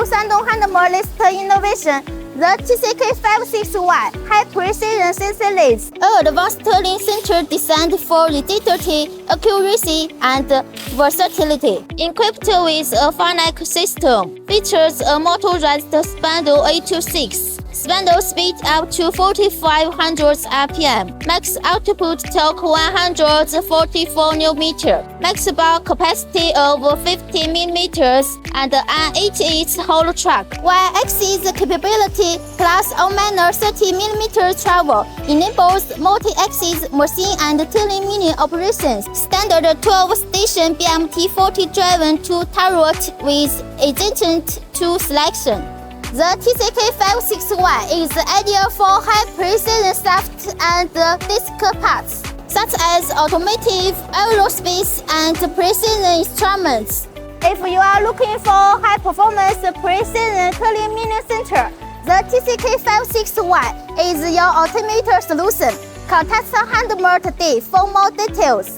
Shandong Handemo latest innovation, the TCK56Y High Precision Sensor Leads, an advanced turning center designed for rigidity, accuracy, and versatility. Equipped with a Fanuc system, features a motorized spindle 826. Spindle speed up to 4500 RPM, max output torque 144 Nm, max bar capacity of 50 mm, and an 8-inch hollow track. Y-axis capability plus all manner 30 mm travel enables multi-axis machine and telemini operations. Standard 12-station BMT40 driven to turret with adjacent tool selection. The TCK56Y is ideal for high-precision shaft and disc parts, such as automotive, aerospace, and precision instruments. If you are looking for high-performance precision turning mini center, the TCK56Y is your ultimate solution. Contact Handemo today for more details.